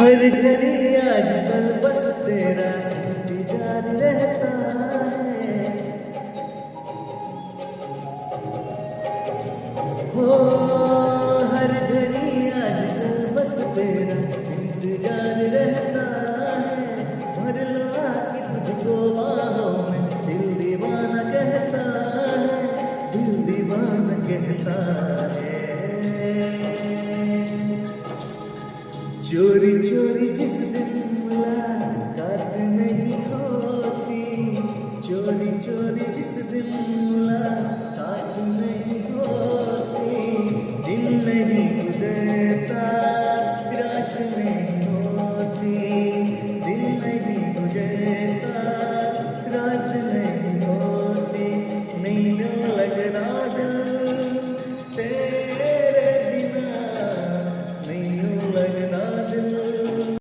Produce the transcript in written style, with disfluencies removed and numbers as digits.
हर घड़ी आजकल बस तेरा इंतजार रहता है। हो हर घड़ी आजकल बस तेरा इंतजार रहता है। भर लो आके तुझको बाहों में, दिल दीवाना कहता है, दिल दीवाना कहता है। चोरी चोरी जिस दिन मुलाकात नहीं होती, चोरी चोरी जिस दिन मुलाकात नहीं होती, दिन नहीं गुजरता, रात नहीं